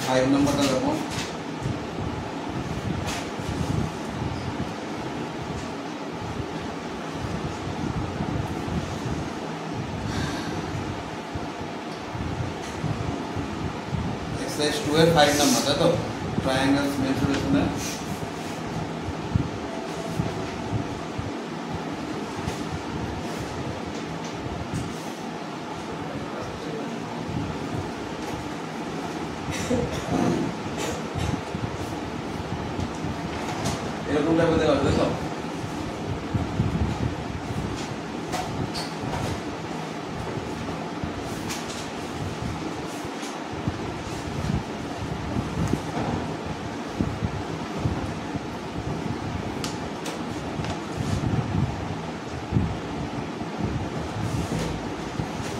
5 নম্বরটা দেখো। এক্সারসাইজ 2 এর 5 নম্বর, তাই তো? ট্রায়াঙ্গেলস মেনসুরেশনে এরকম টাইপের দেওয়া আছে, তো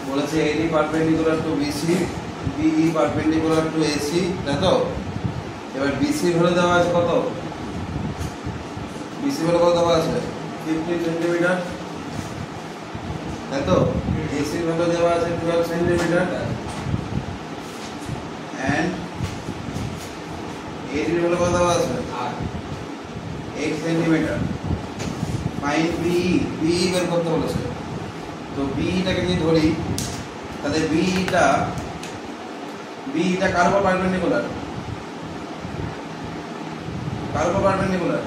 বলেছে AD perpendicular to BC, BE perpendicular to AC, তাই তো? এবার BC ভ্যালু দেওয়া আছে কত? BC ভ্যালু কত দেওয়া আছে? 15 সেন্টিমিটার, তাই তো? AC ভ্যালু দেওয়া আছে 12 সেন্টিমিটার এন্ড AD ভ্যালু কত দেওয়া আছে? 8 সেন্টিমিটার। ফাইন্ড BE বের করতে বলেছে। তো BEটাকে যদি ধরি, তাহলে BEটা কার উপর পারপেন্ডিকুলার? কার উপর পারপেন্ডিকুলার?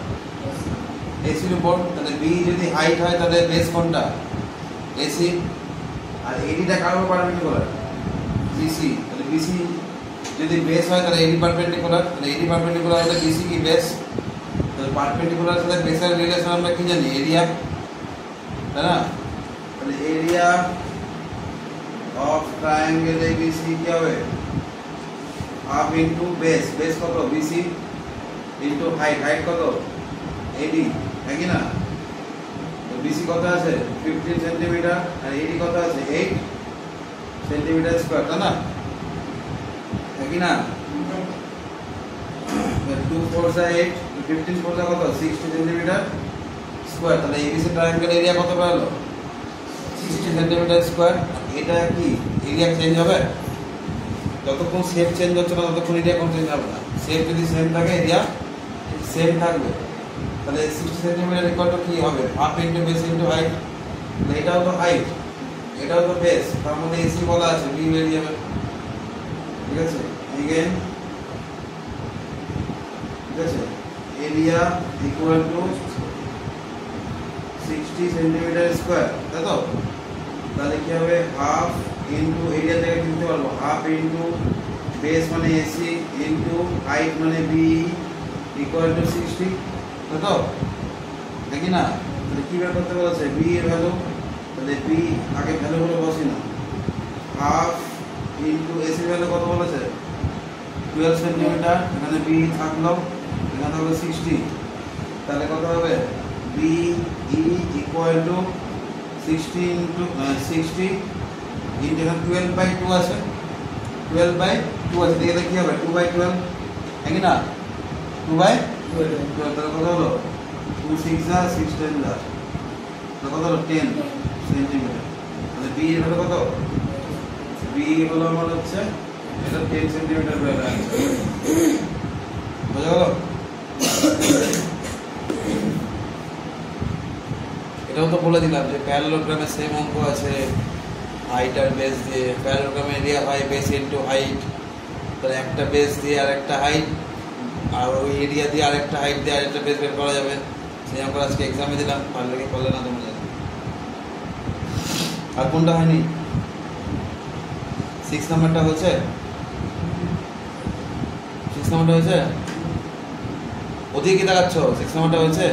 AC এর উপর। তাহলে BE যদি হাইট হয় তাহলে বেস কোনটা? AC। আর ADটা কার উপর পারপেন্ডিকুলার? BC। তাহলে BC যদি বেস হয় তাহলে AD পারপেন্ডিকুলার। তাহলে AD পারপেন্ডিকুলার হলে BC কি বেস? তাহলে পারপেন্ডিকুলার সাথে বেসের রিলেশন আমরা কি জানি? এরিয়া, তাই না? তাহলে এরিয়া অফ ট্রায়াঙ্গেল ABC কি হবে? Half into base. বেস কত? BC into height. হাইট কত? AD, তাই কি না? তো BC কত আছে? 15 সেন্টিমিটার আর AD কত আছে? 8 সেন্টিমিটার স্কয়ার, তাই না? তাই কি না? 2 4 8, 15 4 কত? 60 সেন্টিমিটার স্কয়ার। তাহলে ABC ট্রায়াঙ্গেল এরিয়া কত পেলো? 60 সেন্টিমিটার স্কয়ার। এটা কি এরিয়া চেঞ্জ হবে? যতক্ষণ শেপ চেঞ্জ হচ্ছে না ততক্ষণ এরিয়া কোন চেঞ্জ হবে না। শেপ যদি সেম থাকে এরিয়া সেম থাকবে। তাহলে 60 সেন্টিমিটার ইকুয়াল টু কি হবে? Half into base into height. তাহলে এটাও তো হাইট, এটাও তো বেস, তার মধ্যে AC বলা আছে, B বেরিয়ে যাবে। ঠিক আছে? এগেইন ঠিক আছে, area equal two 60 centimetre square, তাই তো? তাহলে কি হবে? হাফ ইনটু এরিয়া থেকে দিতে পারবো, হাফ ইনটু বেস মানে AC ইনটু হাইট মানে BE ইকুয়াল টু 60, তাই তো? দেখি না? তাহলে কি বের করতে বলেছে? B এর ভ্যালু। তাহলে B আগে ভ্যালুগুলো বসি না। হাফ ইনটু AC ভ্যালু কত বলেছে? 12 সেন্টিমিটার। এখানে B থাকলো, এখানে হবে 60। তাহলে কত হবে? BE equal to 60 into 60 into 12/2 আছে, 12/2 আছে। দেখে কি হবে? 2/12, তাই কি না? 2/12। তাহলে কত হলো? 2 6 যা 6 10 যা, কত হলো? 10 সেন্টিমিটার। তাহলে B এর ভ্যালু কত? B হলো আমার হচ্ছে এটা 10 সেন্টিমিটার ভ্যালু আছে। বুঝা গেল? এটাও তো বলে দিলাম যে প্যারালোগ্রামে সেম অঙ্ক আছে, হাইট আর বেস দিয়ে। প্যারালোগ্রামে এরিয়া হয় বেস ইনটু হাইট। তাহলে একটা বেস দিয়ে আর একটা হাইট, আর ওই এরিয়া দিয়ে আরেকটা হাইট দিয়ে আরেকটা বেস বের করা যাবে। সেই অঙ্ক আজকে এক্সামে দিলাম, পারলে কি পারলে না তোমরা জানো। আর কোনটা হয়নি? 6 নাম্বারটা হয়েছে? 6 নাম্বারটা হয়েছে? ওদিকে কি দেখাচ্ছ? 6 নাম্বারটা হয়েছে?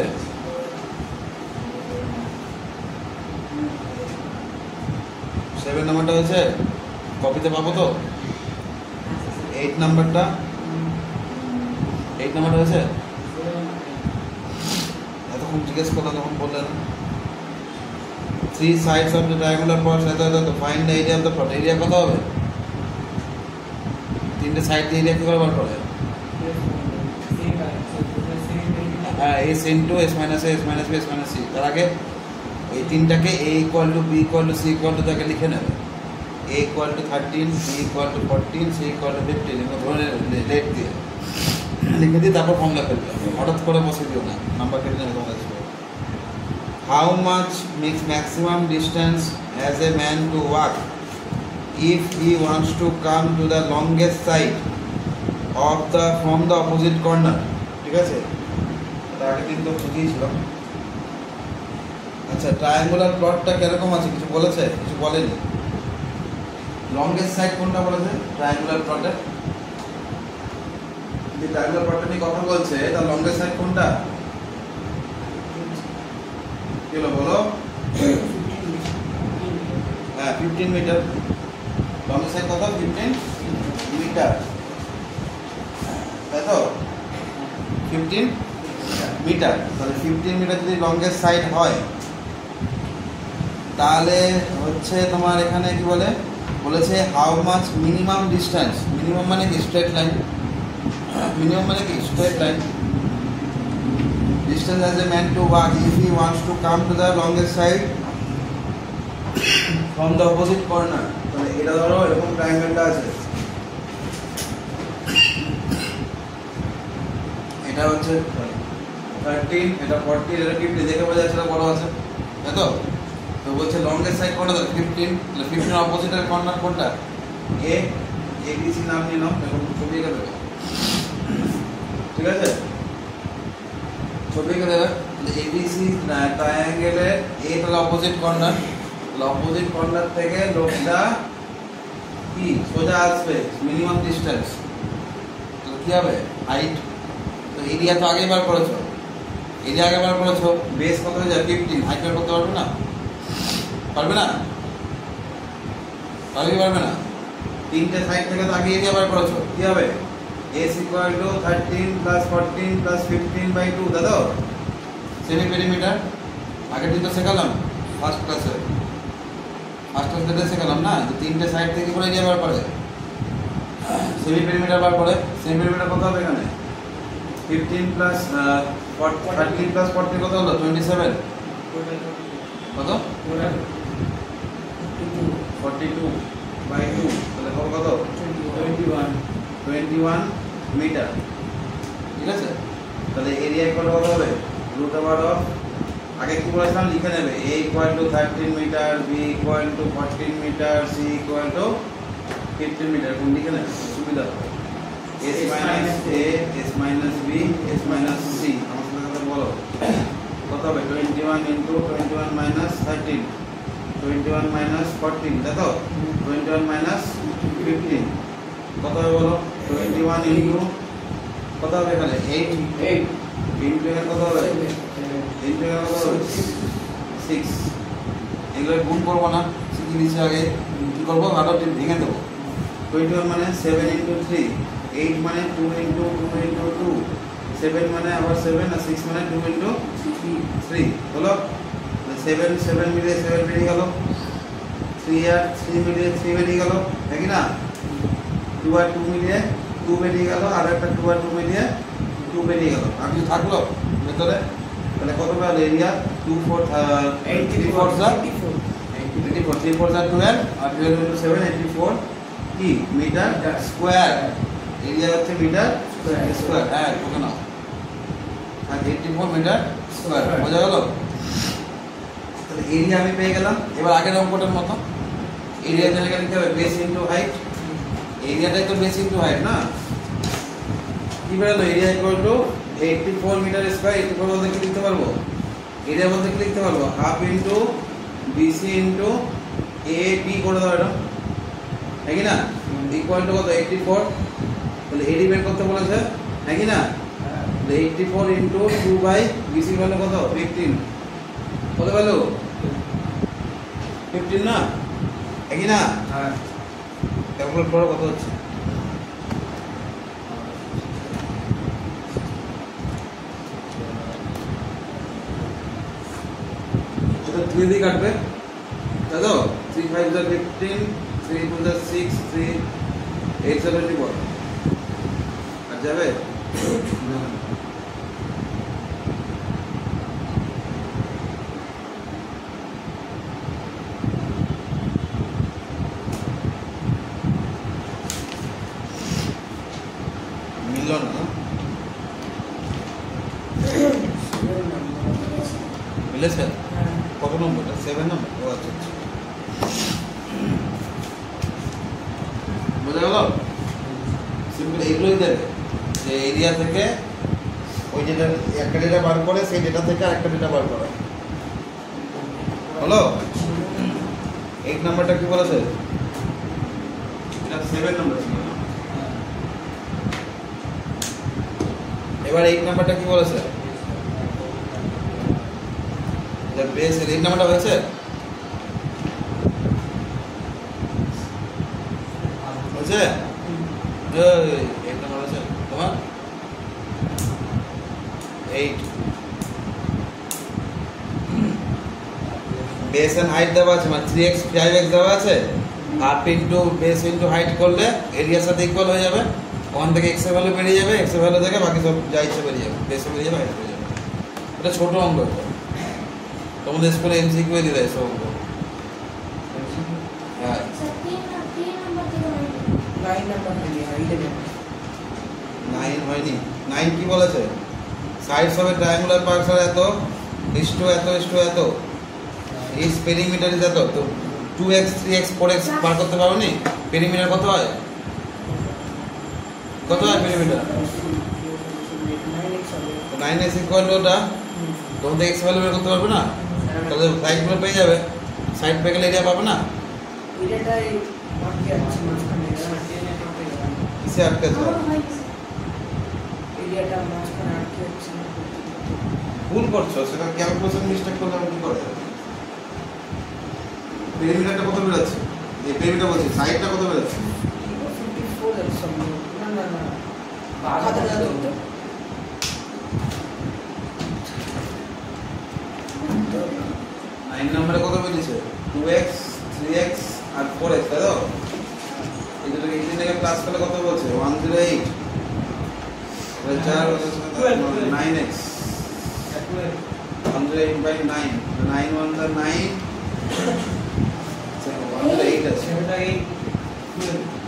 7 নাম্বারটা হয়েছে? কপিতে পাবো তো? 8 নাম্বারটা? 8 নাম্বারটা হয়েছে? এতক্ষণ জিজ্ঞেস করলাম তখন বললেন 3 sides of the triangular box তো find the area of the plot। Area কত হবে? তিনটে সাইড দিয়ে এরিয়া কি করে বার করে? হ্যাঁ, S into S minus A, S minus B, S minus C। তার আগে এই তিনটাকে A equal to B equal to C equal to তাকে লিখে নেবে। a equal to 13, b equal to 14, c equal to 15 এগুলো ধরে রেট দিয়ে লিখে দিয়ে তারপর ফর্মুলা ফেলবে হঠাৎ করে বসে দিও না নাম্বার কেটে নেবে তোমাদের স্কুলে how much makes maximum distance as a man to walk if he wants to come to the longest side of the from the opposite corner ঠিক আছে তার আগে দিন তো বুঝিয়েছিলাম আচ্ছা ট্রায়াঙ্গুলার প্লটটা কিরকম আছে কিছু বলেছে কিছু বলেনি লংগেস্ট সাইড কোনটা বলেছে ট্রায়াঙ্গুলার প্লটের যে ট্রায়াঙ্গুলার প্লটটা নিয়ে কথা বলছে তার লংগেস্ট সাইড কোনটা কি হলো বলো হ্যাঁ 15 মিটার লংগেস্ট সাইড কত 15 মিটার তাই তো 15 মিটার তাহলে 15 মিটার যদি লংগেস্ট সাইড হয় তাহলে হচ্ছে তোমার এখানে কি বলেছে how much minimum distance minimum মানে কি স্ট্রেট লাইন মিনিমাম মানে কি straight line distance as a man to walk if he wants to come to the longest side from the opposite corner তাহলে এটা ধরো এরকম ট্রায়াঙ্গেলটা আছে এটা হচ্ছে 13 এটা 40 এটা 50 দেখে বোঝা যাচ্ছে বড় আছে তাই তো তো বলছে লংগেস্ট সাইড কোনটা 15 তাহলে 15 এর অপোজিটের কর্নার কোনটা এ এবিসি নাম নিয়ে নাও এখন ছবি এঁকে দেবে ঠিক আছে ছবি এঁকে দেবে এবিসি ট্রায়াঙ্গেলের এ তাহলে অপোজিট কর্নার তাহলে অপোজিট কর্নার থেকে লোকটা কি সোজা আসবে মিনিমাম ডিসটেন্স তাহলে কি হবে হাইট তো এরিয়া তো আগেই বার করেছো এরিয়া আগে বার করেছো বেস কত হয়ে যায় 15 হাইট বার করতে পারবে না পারবে না পারবে না তিনটে সাইড থেকে তো আগে এরিয়া বার করেছো কি হবে s equal to 13 plus 14 plus 15 by 2 দাদা সেমি পেরিমিটার আগের দিন তো শেখালাম ফার্স্ট ক্লাসে শেখালাম না যে তিনটে সাইড থেকে করে এরিয়া বার করে সেমি পেরিমিটার বার করে সেমি পেরিমিটার কত হবে এখানে 15 plus 13 plus 14 কত হলো 27 কত 42 by 2 তাহলে কত 21 মিটার ঠিক আছে তাহলে এরিয়া ইকুয়াল কত হবে রুট ওভার অফ আগে কি বলেছিলাম লিখে নেবে a equal to 13 metre b equal to 14 metre c equal to 15 metre কোন লিখে নেবে সুবিধা হবে s minus a s minus b s minus c আমার সাথে বলো কত হবে 21 into 21 minus 13 21 minus 14 তাই তো 21 minus 15 কত হবে বলো 21 into কত হবে এখানে 8 into এর কত হবে into এর কত হবে 6 এগুলো গুণ করব না শিখে নিয়েছি আগে কি করব আরো ভেঙে দেব 21 মানে 7 into 3 8 মানে 2 into 2 into 2 7 মানে আবার 7 আর 6 মানে 2 into 3 হলো 7 7 মিলিয়ে 7 বেরিয়ে গেল 3 আর 3 মিলিয়ে 3 বেরিয়ে গেল তাই কি না 2 আর 2 মিলিয়ে 2 বেরিয়ে গেল আর একটা 2 আর 2 মিলিয়ে 2 বেরিয়ে গেল আর কিছু থাকলো ভেতরে তাহলে কত পাবে এরিয়া 2 4 3 4 যা 84 3 4 যা 12 আর 12 into 7 84 কি মিটার স্কয়ার এরিয়া হচ্ছে মিটার স্কয়ার হ্যাঁ ওকে নাও আর 84 মিটার স্কয়ার বোঝা গেল তাহলে এরিয়া আমি পেয়ে গেলাম এবার আগের অঙ্কটার মতো এরিয়া জায়গায় লিখতে হবে বেস ইনটু হাইট এরিয়াটাই তো বেস ইনটু হাইট না কি বেরোলো area equal to 84 metre square 84 বলতে কি লিখতে পারবো এরিয়া বলতে কি লিখতে পারবো half into BC into A B করে দাও এটা নাকি না ইকুয়াল টু কত 84 তাহলে এডি বের করতে বলেছে নাকি না তাহলে 84 ইনটু 2 বাই বিসি ভ্যালু কত 15 কত ভ্যালু 15 না নাকি না হ্যাঁ ক্যালকুলেট করো কত হচ্ছে এটা 3 দিয়ে কাটবে তাই তো 3 5 যা 15 3 2 যা 6 3 8 যা 24 আর যাবে দিল না মিলেছে কত নম্বরটা 7 নম্বর ও আচ্ছা আচ্ছা বোঝা গেল সিম্পল এইগুলোই দেবে যে এরিয়া থেকে ওই যেটা একটা ডেটা বার করে সেই ডেটা থেকে আরেকটা ডেটা বার করে হলো 8 নাম্বারটা কি বলেছে এটা 7 নাম্বার ছিল না এবার 8 নাম্বারটা কি বলেছে যে বেস 8 নাম্বারটা হয়েছে হয়েছে 8 নাম্বার আছে তোমার 8 বেস এন্ড হাইট দেওয়া আছে মানে 3x 5x দেওয়া আছে half into base into height করলে এরিয়ার সাথে ইকুয়াল হয়ে যাবে ওখান থেকে x এর ভ্যালু বেরিয়ে যাবে x এর ভ্যালু থেকে বাকি সব যা ইচ্ছে বেরিয়ে যাবে বেস বেরিয়ে যাবে হাইট বেরিয়ে যাবে এটা ছোট অঙ্ক এটা তোমাদের স্কুলে এমসিকিউ এ দিলে সব অঙ্ক হ্যাঁ 9 হয়নি 9 কি বলেছে সাইডস হবে ট্রায়াঙ্গুলার পার্টস আর এত ইস্টু এত এই পেরিমিটার ইজ এত তো 2x 3x 4x বার করতে পারো নি পেরিমিটার কত হয় পেরিমিটার 9x ইকুয়াল টু ওটা তোমাদের x ভ্যালু বের করতে পারবে না তাহলে সাইড গুলো পেয়ে যাবে সাইড পেয়ে গেলে এরিয়া পাবে না এরিয়াটাই আটকে আছে মাঝখানে কিসে আটকে আছে এরিয়াটা মাঝখানে আটকে আছে ভুল করছো সেটা ক্যালকুলেশন মিস্টেক করলে আমি কি করে পেরিমিটারটা কত বেরোচ্ছে এই পেরিমিটার বলছি সাইডটা কত বেরোচ্ছে 54 এর সমান না খাতা দাও তো 9 নম্বরে কত বেরিয়েছে 2x 3x আর 4x তাই তো এই দুটোকে এই দিকে প্লাস করলে কত বলছে 108 তাহলে 4 9x 108 by 9 9 1 the 9 108 আছে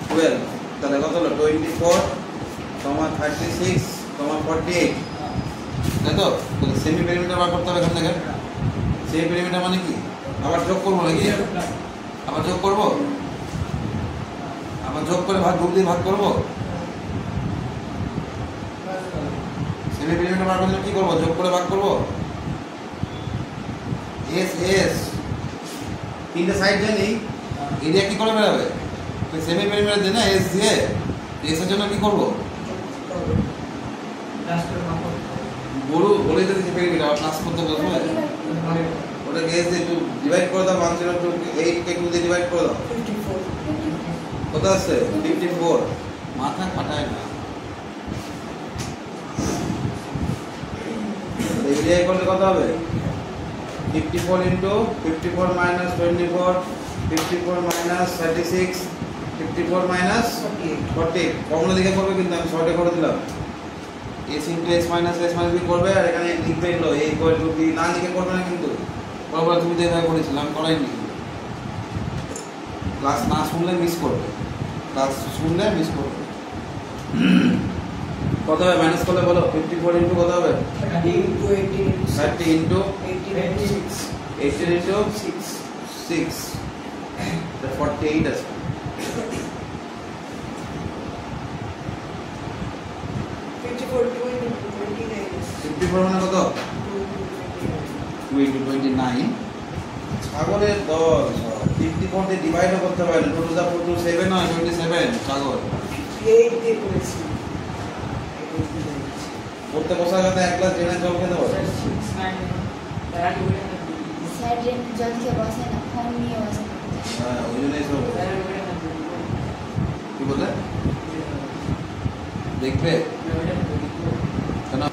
12 তাহলে কত হলো 24 36 48 তাই তো সেমি পেরিমিটার বার করতে হবে এখান থেকে সেমি পেরিমিটার মানে কি আবার যোগ করবো নাকি আবার যোগ করবো আবার যোগ করে গ্রুপ দিয়ে ভাগ করবো সেমি পেরিমিটার বার করলে কি করবো যোগ করে ভাগ করবো এস তিনটে সাইড জানি এরিয়া কি করে বেরোবে সেমি পেরিমিটার দিয়ে না এস দিয়ে এস এর জন্য কি করবো বলে দিতে পেরিমিটার আবার প্লাস করতে বলবো ওটা এস দিয়ে একটু ডিভাইড করে দাও 108 কে 2 দিয়ে ডিভাইড করে দাও 54 কত আছে 54 মাথা খাটায় না এরিয়া করলে কত হবে 54 into 54 minus 24 54 minus 36 54 minus 48 কমলা দিকে করবে কিন্তু আমি শর্টে করে দিলাম s into s minus b করবে আর এখানে লিখবে হলো a equal to b না লিখে করবে না কিন্তু বরাবর তুমি যেভাবে করেছিলাম করাইনি ক্লাস না শুনলে মিস করবে ক্লাস শুনলে মিস করবে কত হবে মাইনাস করলে বলো 54 into কত হবে 30 into 18 into 6 48 আছে 54 মানে কত 2 into 29 ছাগলের দল 54 দিয়ে ডিভাইড করতে পারে 2 to the 4 to 7 হয় 27 ছাগল 8 দিয়ে করেছি পড়তে বসার কথা এক গ্লাস জেনে জল খেতে পারে স্যার জল খেয়ে বসে না ফোন নিয়ে বসে হ্যাঁ ওই জন্যই সব কি বলে দেখবে কেন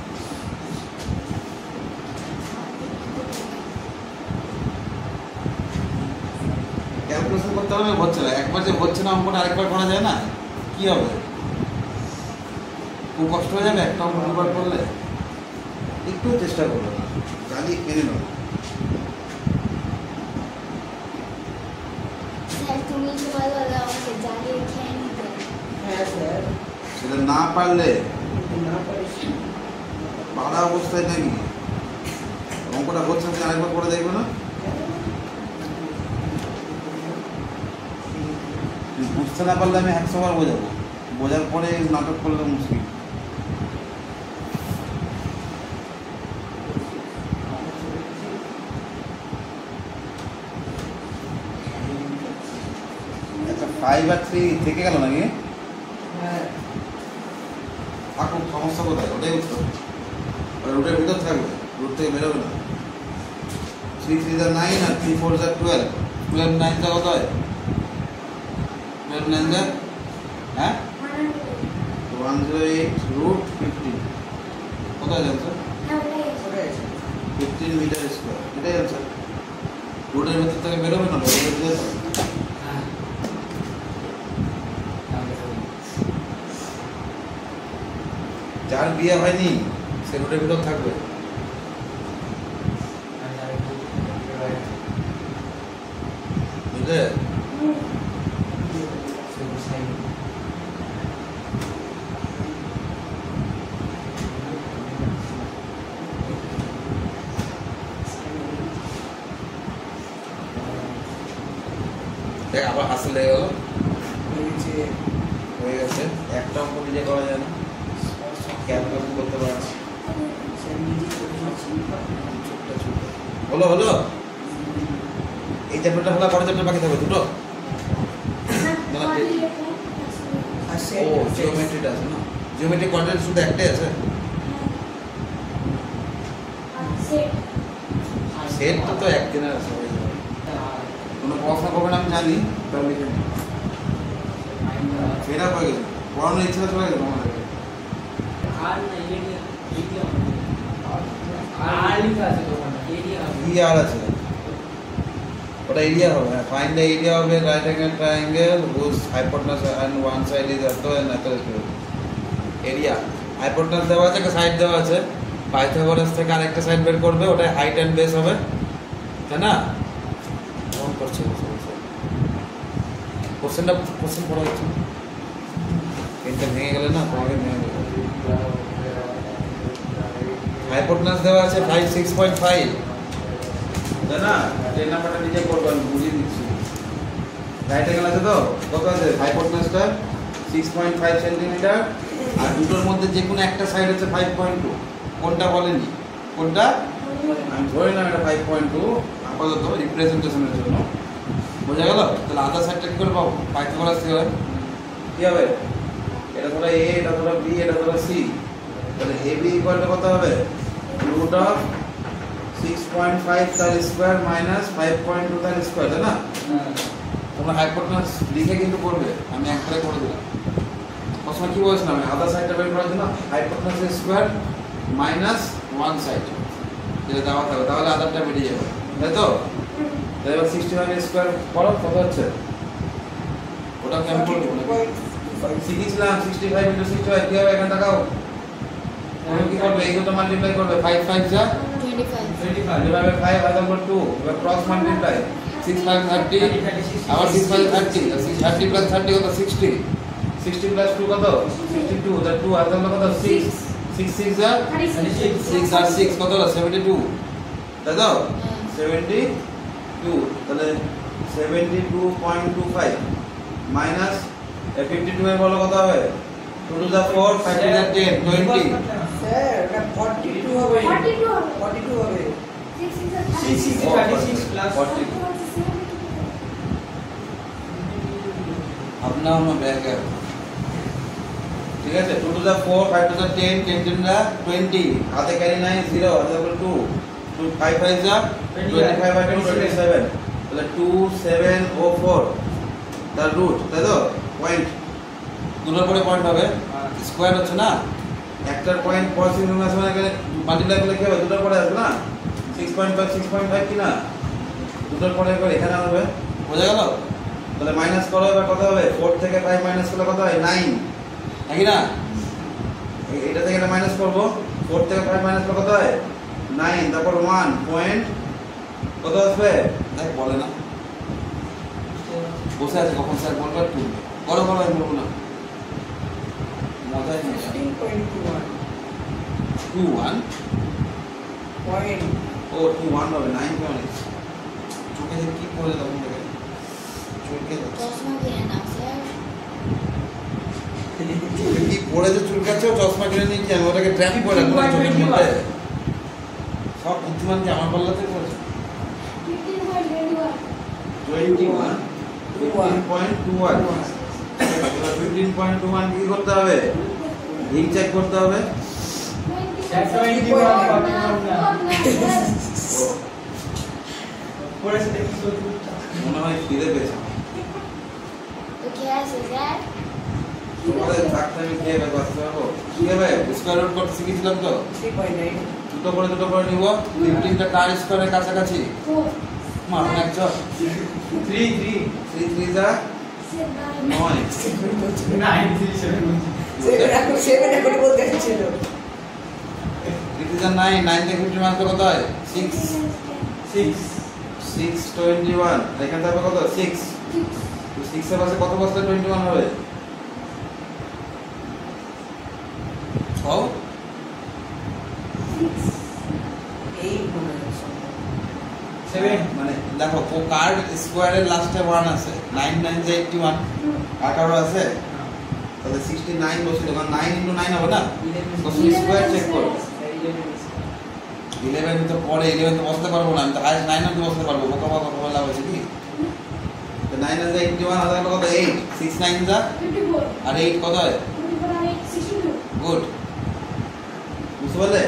ক্যালকুলেশন করতে হবে হচ্ছে না একবার যে হচ্ছে না অঙ্কটা আরেকবার করা যায় না কি হবে খুব কষ্ট হয়ে যাবে একটা অঙ্ক দুবার করলে একটু চেষ্টা করবে না গালি কিনে নেবো স্যার তুমি কি বলো আমাকে জ্বালিয়ে খেয়ে নিতে হ্যাঁ স্যার সেটা না পারলে না পারিস পাড়া অবস্থায় নাকি অঙ্কটা হচ্ছে আমি আরেকবার করে দেখবো না বুঝতে না পারলে আমি 100 বার বোঝাবো বোঝার পরে নাটক করলে মুশকিল আচ্ছা 5 আর 3 থেকে গেল নাকি হ্যাঁ খুব সমস্যা কোথায় ওটাই উত্তর রুটের ভিতর থাকবে রুট থেকে বেরোবে না 3 3 যা 9 আর 3 4 যা 12 12 9 যা কত হয় 12 9 যা হ্যাঁ 108 রুট 15 কোথায় জানছো 15 মিটার স্কোয়ার এটাই আনসার রুটের ভিতর থেকে বেরোবে না রুটের ভিতর যার বিয়ে হয়নি সে রুটের ভিতর থাকবে বুঝলে দেখ আবার হাসি লেগে গেল হয়ে গেছে একটা অঙ্ক নিজে করা যায় না ক্যালকুলেশন করতে পারে না হলো হলো এই চ্যাপ্টারটা হলো পরের চ্যাপ্টার বাকি থাকবে দুটো ও জিওমেট্রিটা আছে না জিওমেট্রি কোয়াড্রেন্ট শুধু একটাই আছে সেট তো একদিনের আছে কোনো পড়াশোনা করবেন আমি জানি তার লিখে নিই ফেরা হয়ে গেছে পড়ানোর ইচ্ছা চলে গেছে আমার আর আছে ওটা এরিয়া হবে find the area of a right angle triangle whose hypotenuse and one side is এত এন্ড এত এরিয়া হাইপোটেনাস দেওয়া আছে একটা সাইড দেওয়া আছে পাইথাগোরাস থেকে আরেকটা সাইড বের করবে ওটা হাইট এন্ড বেস হবে তাই না কেমন করছে কোশ্চেন পড়া হচ্ছে পেনটা ভেঙে গেলে না তোমাকে ভেঙে গেলে হাইপোটেনাস দেওয়া আছে 6.5 তাই না 10 নাম্বারটা নিজে করবে আমি বুঝিয়ে দিচ্ছি রাইট অ্যাঙ্গেল আছে তো কত আছে হাইপোটেনাসটা 6.5 সেন্টিমিটার আর দুটোর মধ্যে যে কোনো একটা সাইড হচ্ছে 5.2 কোনটা বলেনি কোনটা আমি ধরে নিলাম এটা 5.2 আপাতত রিপ্রেজেন্টেশনের জন্য বোঝা গেল তাহলে আদার সাইডটা কি করে পাবো পাইথাগোরাস থেকে কি হবে এটা ধরো a এটা ধরো b এটা ধরো c তাহলে ab ইকুয়াল টু কত হবে রুট অফ 6.5 তার স্কয়ার মাইনাস 5.2 তার স্কয়ার তাই না তোমরা হাইপোটেনাস লিখে কিন্তু করবে আমি একবারে করে দিলাম প্রশ্ন কি বলছিলাম আদার সাইডটা বের করার জন্য hypotenuse square minus one side যেটা দেওয়া থাকবে তাহলে আদারটা বেরিয়ে যাবে তাই তো তাহলে এবার 65 স্কয়ার করো কত হচ্ছে ওটা কেমন করবো শিখেছিলাম 65 ইনটু 65 কি হবে এখানে তাকাও তুমি কি করবে এই দুটো মাল্টিপ্লাই করবে 5 5 যা 25 ডিভাইড বাই 5 আর নাম্বার 2 এবার ক্রস মাল্টিপ্লাই 6 5 30 আবার 6 5 30 30 প্লাস 30 কত 60 60 প্লাস 2 কত 62 তার 2 আর নাম্বার কত 6 6 6 যা 6 আর 6 কত 72 তাই তো 72 তাহলে 72.25 মাইনাস 52 এর বলো কত হবে 2 to the 4 5 to the 10 20 sir এটা 42 হবে 42 হবে 6 36 প্লাস 42 अपना हम बैक है ठीक है 2 to the 4 5 to the 10 10 to the 20 आधे कैरी 9 0 आधे 2 2 5 5 जा 25 by 27 তাহলে 2704 the root তাই তো পয়েন্ট দুটোর পরে পয়েন্ট হবে স্কয়ার হচ্ছে না একটার পয়েন্ট পজিটিভ রুম আছে মানে এখানে মাল্টিপ্লাই করলে কি হবে দুটোর পরে আসবে না 6.5 কি না দুটোর পরে একবার এখানে হবে বোঝা গেল তাহলে মাইনাস করো এবার কত হবে 4 থেকে 5 মাইনাস করলে কত হয় 9 নাকি না এটা থেকে এটা মাইনাস করব 4 থেকে 5 মাইনাস করলে কত হয় 9 তারপর 1 পয়েন্ট কত আসবে দেখ বলে না বসে আছে কখন স্যার বলবে একটু করো করো আমি বলবো না মজাই নেই 21 পয়েন্ট ও 21 হবে 9 কেমন চোখে যে কি পড়ে তখন থেকে চুলকে যাচ্ছে চশমা কিনে নাও স্যার। চুলে কি পড়ে যে চুলকাচ্ছে ও চশমা কিনে নিয়ে কেন ওটাকে ট্র্যাফিক পড়ে না চোখের মধ্যে সব বুদ্ধিমান কি আমার পাল্লাতে পড়েছে 21 15.21 15.21 কি করতে হবে রিং চেক করতে হবে মনে হয় খিদে পেয়েছে তো কে আছে স্যার? তোমাদের থাকতে আমি খেয়ে বাঁচতে পারবো কিভাবে স্কোয়ার রুট করতে শিখেছিলাম তো 3.9 দুটো করে নিব 15টা কার স্কোয়ারের কাছাকাছি মারুন একজন 3 3 যা 9 7 এখন বলতে ছিল 3 যা 9 9 থেকে 15 মাত্র কত হয় 6 21 এখানে থাকবে কত 6 তো 6 এর পাশে কত বসলে 21 হবে 6 মানে দেখো কার স্কোয়ারের লাস্টে 1 আছে 9 9 যে 81 18 আছে তাহলে 69 বসে তখন 9 * 9 হবে না তো স্কোয়ার চেক করো 11 তো পরে 11 তো বসতে পারবো না আমি তো হাইস্ট 9 অবধি বসতে পারবো বোকা বোকা বলা হয়েছে কি তো 9 আছে 81 হাজার কত 8 6 9 যা 54 আর 8 কত হয় 62 গুড বুঝতে পারলে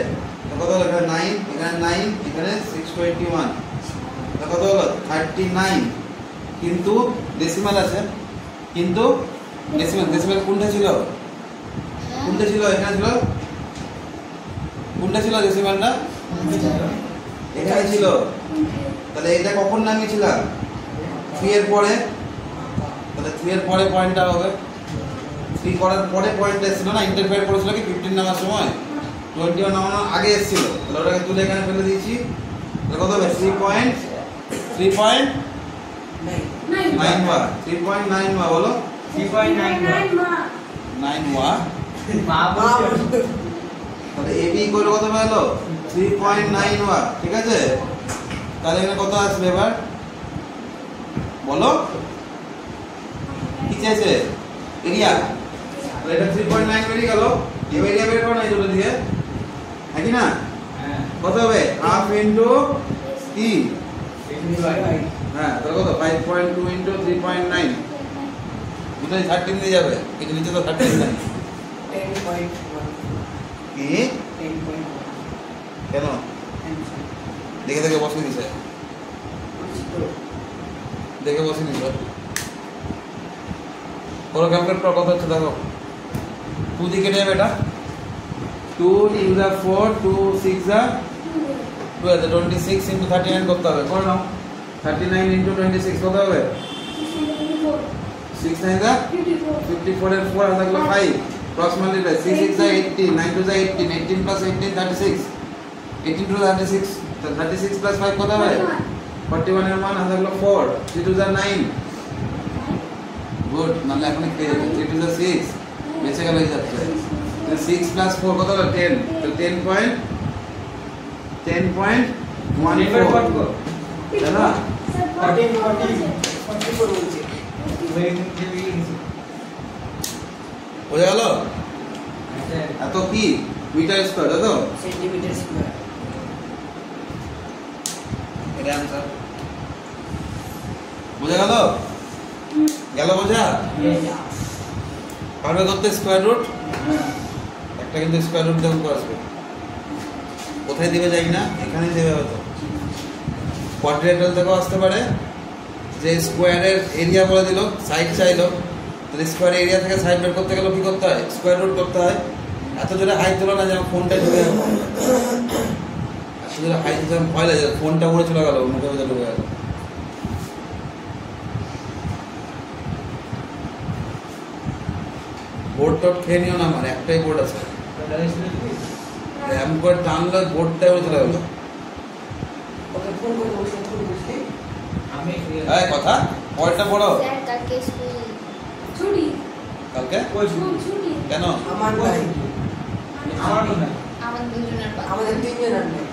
কত হলো এখানে 9 এখানে 9 এখানে 621 কত হলো 39 কিন্তু ডেসিমাল আছে কিন্তু ডেসিমাল কোনটা ছিল এখানে ছিল কোনটা ছিল ডেসিমালটা এখানে ছিল তাহলে এটা কখন নামিয়েছিলাম 3 এর পরে তাহলে 3 এর পরে পয়েন্টটা হবে 3 করার পরে পয়েন্টটা ছিল না ইন্টারফেয়ার করেছিল কি 15 নামার সময় 21 নামানোর আগে এসেছিল তাহলে ওটাকে তুলে এখানে ফেলে দিয়েছি তাহলে কত হবে 3.9 বার 3.9 বার বলো 9 বার তাহলে AB করে কত পেলো 3.9 বার ঠিক আছে তাহলে এখানে কত আসবে এবার বলো কি চাইছে এরিয়া তাহলে এটা 3.9 বেরিয়ে গেল এরিয়া বের করো না এই দুটো দিয়ে নাকি না কত হবে হাফ ইনটু কি হ্যাঁ তাহলে কত 5.2 ইনটু 3.9 দুটোই 13 দিয়ে যাবে কিন্তু নিচে তো 13 নাই 10.1 কি 10.1 কেন দেখে বসে দিছে দেখে বসে নিল পুরো ক্যালকুলেট করা কত হচ্ছে দেখো 2 দিকে নেবে এটা 2 3 যা 4 2 6 যা 12 26 ইনটু 39 করতে হবে করে নাও 39 ইনটু 26 কত হবে 6 9 যা 54 এর 4 আর থাকলো 5 ক্রস মাল্টিপ্লাই 6 6 যা 18 9 2 যা 18 18 প্লাস 18 36 18 টু 36 36 প্লাস 5 কত হবে 41 এর মান আর থাকলো 4 3 2 যা 9 গুড মানে এখন পেয়ে যাবে 3 2 যা 6 বেঁচে গেল এই যাচ্ছে 6 প্লাস 4 কত হলো 10 তো 10.14 তাই না 44 বলছে বোঝা গেল এত কি মিটার স্কয়ার তাই তো সেন্টিমিটার স্কয়ার এটা आंसर বোঝা গেল বোঝা পারবে করতে স্কয়ার রুট একটা কিন্তু স্কয়ার রুট দেবো করে আসবে কোথায় দিবে যাই না এখানেই দেবে হয়তো কোয়াড্রিলেটারাল থেকেও আসতে পারে যে স্কোয়ারের এরিয়া বলে দিল সাইড চাইলো তাহলে স্কোয়ার এরিয়া থেকে সাইড বের করতে গেলে কি করতে হয় স্কোয়ার রুট করতে হয় এত জোরে হাই তোলো না যেমন ফোনটা ঢুকে যাবে এত জোরে হাই যেমন ভয় লাগে ফোনটা উড়ে চলে গেল মুখে ভেতরে ঢুকে গেল বোর্ড টপ খেয়ে নিও না আমার একটাই বোর্ড আছে এমন করে টানলে বোর্ডটা উড়ে চলে গেল ওকে ফোন করে বলছি আমি এই কথা পরেরটা পড়ো স্যার কালকে স্কুল ছুটি কালকে ছুটি কেন আমার ভাই আমারও না, আমাদের দুজনের পাস। আমাদের তিনজনের নেই।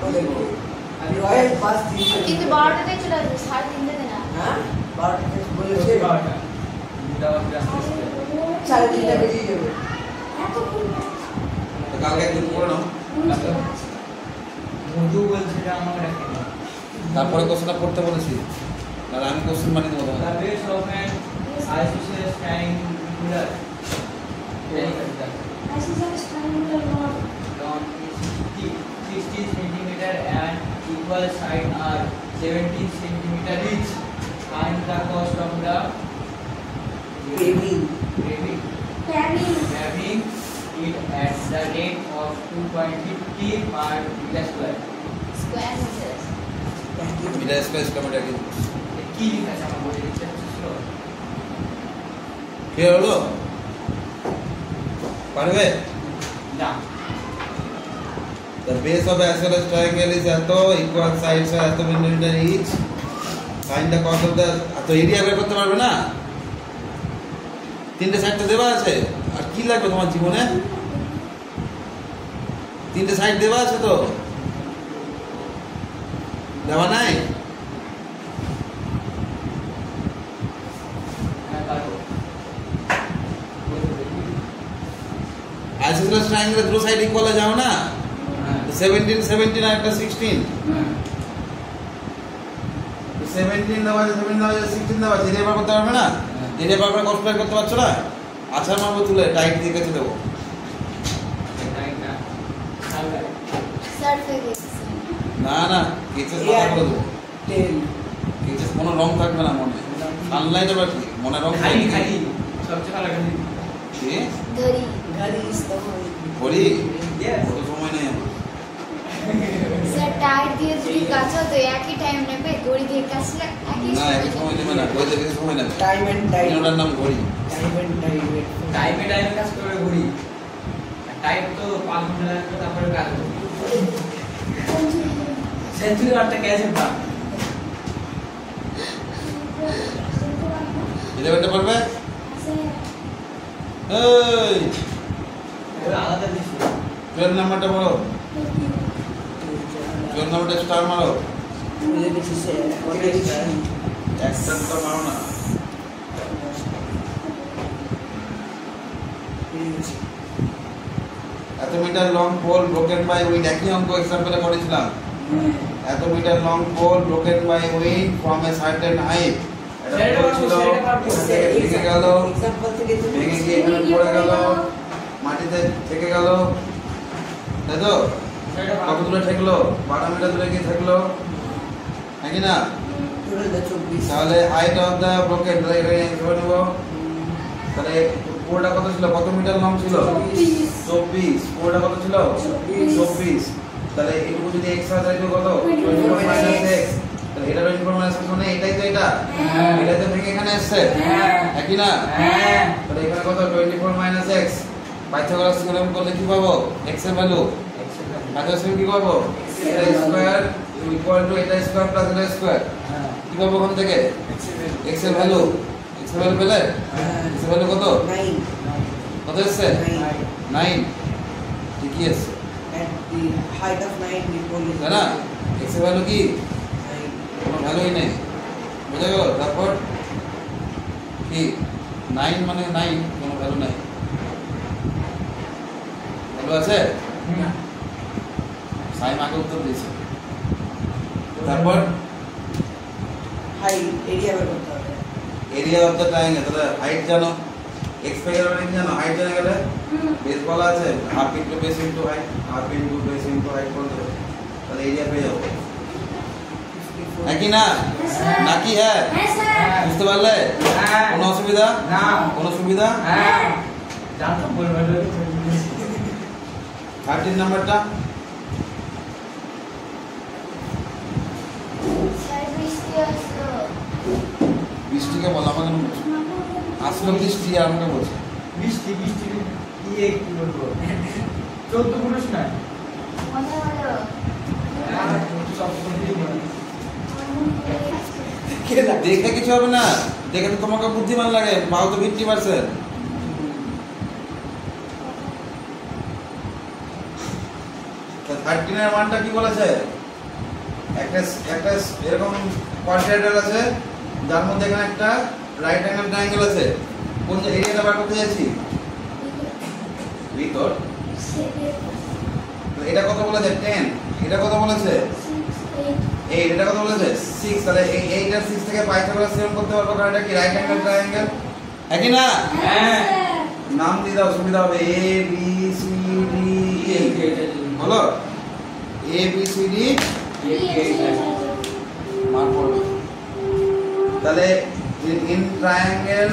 ও দেখো আমি রয়ের পাস দিয়েছি কিন্তু 12টাতে চলে আসবে, 3:30 না। হ্যাঁ 12টাতে বলেছে 12টা দুটা বাজে আসছে 3:30 বেরিয়ে যাবে। তো কালকে একদিন পড়ে নাও, মধু বলছে যে আমাকে রাখে না তারপরে কোশ্চেনটা পড়তে বলেছি, তাহলে আমি কোশ্চেন বানিয়ে দেবো the তোমাকে। base of an isosceles triangular long is 60 centimeter and equal side are 17 centimeter each. Find the cost of the Paving. having it at the rate of 2.50 per meter square. Square metre. Metre square kilometre কি কি লিখা আছে আমার বইয়ে লিখতে ছিল কি হলো, পারবে? না The base of the isosceles triangle is এত, equal sides are এত millimetre each. Find the cost of the, তো এরিয়া বের করতে পারবে না? তিনটে সাইড তো দেওয়া আছে, আর কি লাগবে তোমার জীবনে? তিনটে সাইড দেওয়া আছে তো, দেওয়া নাই? হ্যাঁ পারবো Isosceles triangle দুটো সাইড ইকুয়াল যাও না, হ্যাঁ 17 17 আর একটা 16, 17 দেওয়া আছে, 17 দেওয়া আছে, 16 দেওয়া আছে, এরিয়া বার করতে পারবে না? এরিয়া বার করে কষ্ট বের করতে পারছো না? আচ্ছা মারবো তুলে টাইট দিয়ে কেটে দেবো। সারফেস। না না, কেচে সাদা করে দেবো, 10 কেচে কোনো রং থাকবে না মনে, সানলাইট আবার কি মনে রং খালি থাকবে? খালি সবচেয়ে ভালো খালি কি ধরি। গাড়ি ইস্তেমাল ঘড়ি? Yes. কত সময় নেই আমার। স্যার টায়ার দিয়ে যদি কাছো তো একই টাইম নেবে, ঘড়ি দিয়ে কাছলে একই না একই সময় নেবে না, ঘড়িতে বেশি সময় নেবে। টাইম এন্ড টাইম ওটার নাম ঘড়ি। টাইমে টাইমে কাজ করে ঘুরি টাইম তো 5 ঘন্টা লাগবে তারপরে কাজ করি সেঞ্চুরি মারতে গেছে না ইলেভেনটা পারবে? এই ওরা আলাদা দিছে 12 নাম্বারটা বলো, 12 নাম্বারটা স্টার মারো, একটাটা মারো না। এত metre long pole broken by wind, একই অঙ্ক এক্সাম্পলে করেছিলাম। এত metre long pole broken by wind from a certain height, এটা ছিল ভেঙে গেল, ভেঙে গিয়ে এখানে পড়ে গেল, মাটিতে থেকে গেল, তাই তো? কত দূরে ঠেকলো? 12 মিটার দূরে গিয়ে ঠেকলো, নাকি না? তাহলে হাইট অফ দ্য ব্রোকেন, তাহলে এখানে ধরে নেব, তাহলে পোলটা কত ছিল, কত মিটার লং ছিল? 24। পোলটা কত ছিল? 24। তাহলে এটুকু যদি x হয় তাহলে কত? 24 মাইনাস x, তাহলে এটা 24 মাইনাস x মানে এটাই তো, এটা এটাই তো ভেঙে এখানে আসছে, একই না? তাহলে এখানে কত? 24 মাইনাস x, পাইথাগোরাস থিওরেম করলে কি পাবো? x এর ভ্যালু, পাইথাগোরাস থিওরেম কি করব? এটা স্কয়ার ইকুয়াল টু এটা স্কয়ার প্লাস এটা স্কয়ার, কি পাবো ওখান থেকে? x এর ভ্যালু, x এর ভ্যালু পেলে, x এর ভ্যালু কত? 9 কত এসছে? 9। ঠিকই আছে, at the height of 9 equal তাই না? x এর ভ্যালু কি? কোনো ভ্যালুই নেই, বুঝা গেল? তারপর কি 9 মানে 9, কোনো ভ্যালু নাই, ভ্যালু আছে? সাইম আগে উত্তর দিয়েছে। তারপর height area বের করতে হবে। এরিয়া অফ দ্য ট্রায়াঙ্গেল, তাহলে হাইট জানো, x পাই গেল নাকি জানো? হাইট জানা গেলে বেস বলা আছে, half into base into height, half into base into height বলতে হবে, তাহলে এরিয়া পেয়ে যাবো, নাকি না? নাকি হ্যাঁ? বুঝতে পারলে? কোনো অসুবিধা? না। কোনো সুবিধা? হ্যাঁ জানতো বলবো 13 নাম্বারটা স্যার বৃষ্টি আসলো। বৃষ্টিকে বলা, আমাকে কেন বলছো? আসলো বৃষ্টি আর আমাকে বলছে বৃষ্টি বৃষ্টি দিয়ে কি বলবো 14 পুরুষ না মনে হলো সব বলতেই বলে দেখে কিছু হবে না, দেখে তো তোমাকে বুদ্ধিমান লাগে, পাও তো 50%। 13 এর মানটা কি বলেছে? একটা এরকম কোয়াড্রিলেটারাল আছে যার মধ্যে এখানে একটা রাইট অ্যাঙ্গেল ট্রায়াঙ্গেল আছে। কোন এরিয়াটা বার করতে যাচ্ছি? ভিতর। তো এটা কত বলেছে? 10। এটা কত বলেছে? 8। এটা কত বলেছে? 6। তাহলে এই 8 আর 6 থেকে পাইথাগোরাস থিওরেম করতে পারবো, কারণ এটা কি রাইট অ্যাঙ্গেল ট্রায়াঙ্গেল, একই না? হ্যাঁ। নাম দিয়ে দাও, সুবিধা হবে। A B C D E বলো। A B C D মান পড়বে। তাহলে ইন ট্রায়াঙ্গেল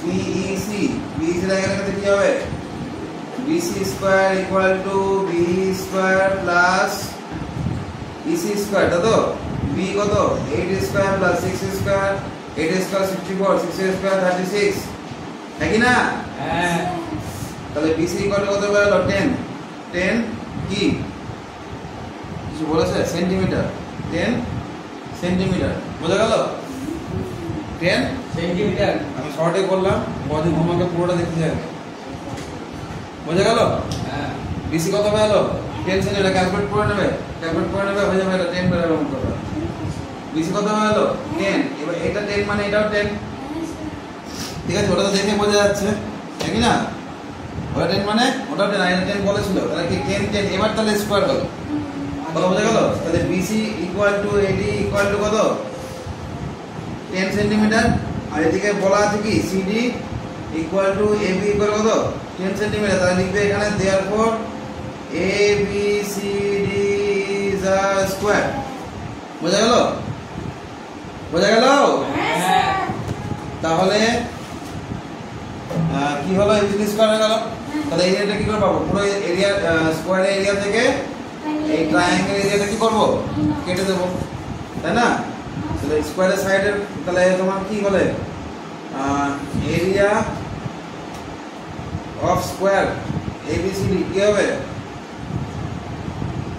BEC ট্রায়াঙ্গেলের ক্ষেত্রে কি হবে? BC square equal two B square plus EC square, তাই তো? B কত? 8 square plus 6 square, 8 square 64, 6 square 36, একই না? হ্যাঁ। তাহলে BC ইকুয়াল টু কত হলো? 10 কি কিছু বলেছে? সেন্টিমিটার। 10 সেন্টিমিটার, বোঝা গেল? 10 সেন্টিমিটার। আমি শর্টে করলাম, বডি ঘুমাকে পুরোটা দেখতে যাবে, বোঝা গেল? হ্যাঁ। BC কত হলো? 10 সেন্টিমিটার। ক্যালকুলেট করে নেবে, হয়ে যাবে। এটা 10 করে রাউন্ড করবে। BC কত হলো? 10। এবার এটা 10 মানে এটাও 10, ঠিক আছে? ওটা তো দেখে বোঝা যাচ্ছে, ঠিক না? ওটা 10 মানে ওটাও 10, এটা 10 বলেছিল, তাহলে কি 10 এবার তাহলে স্কয়ার হলো, কত বোঝা গেল? তাহলে BC equal to AD equal to কত? 10 সেন্টিমিটার। আর এদিকে বলা আছে কি CD equal to AB equal কত? 10 সেন্টিমিটার। তাহলে লিখবে এখানে therefore ABCD is a square, বোঝা গেল? হ্যাঁ। তাহলে কি হলো? ABCD স্কয়ার হয়ে গেল। তাহলে এরিয়াটা কি করে পাবো? পুরো এরিয়া স্কয়ার এরিয়া থেকে এই ট্রায়াঙ্গেল এরিয়াটা কি করব? কেটে দেব, তাই না? তাহলে স্কয়ারের সাইডের তাহলে তোমার কি বলে? এরিয়া অফ স্কয়ার ABCD কি হবে?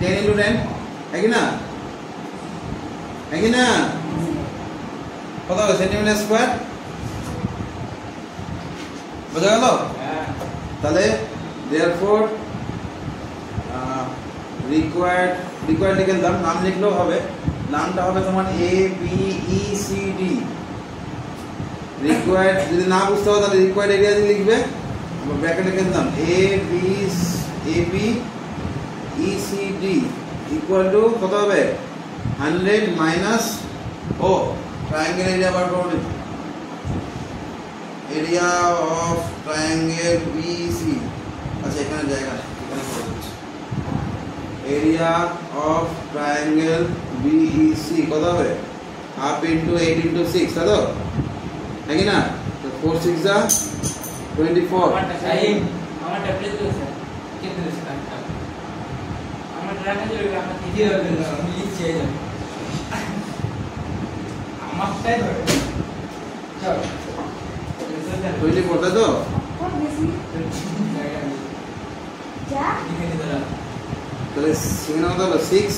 10 × 10, একই না? কত হবে? সেন্টিমিটার স্কয়ার, বোঝা গেল? হ্যাঁ। তাহলে দেয়ারফর রিকোয়ার্ড লিখে দাম, নাম লিখলেও হবে। নামটা হবে তোমার ABECD রিকোয়ার্ড। যদি না বুঝতে হবে তাহলে রিকোয়ার্ড এরিয়া দিয়ে লিখবে, ব্র্যাকেটে লিখে দিলাম ABECD ইকুয়াল টু কত হবে? 100 মাইনাস ট্রায়াঙ্গেল এরিয়া বার করো। এরিয়া অফ ট্রায়াঙ্গেল BC, আচ্ছা এখানে জায়গা নেই, এখানে করে দিচ্ছি। এরিয়া অফ ট্রায়াঙ্গেল BEC কত হবে? হাফ ইন্টু 8 ইন্টু 6, তাই তো? নাকি না? 4 6 যা 24। আমার ট্যাবলেট তো স্যার কেটে দিয়েছে কাটটা। আমার ট্রায়াঙ্গেল ধরে আমার দিদি ধরে আমি লিখছি এই জন্য আমারটাই ধরে চল 24, তাই তো? তাহলে সেখানে কত হলো? 6,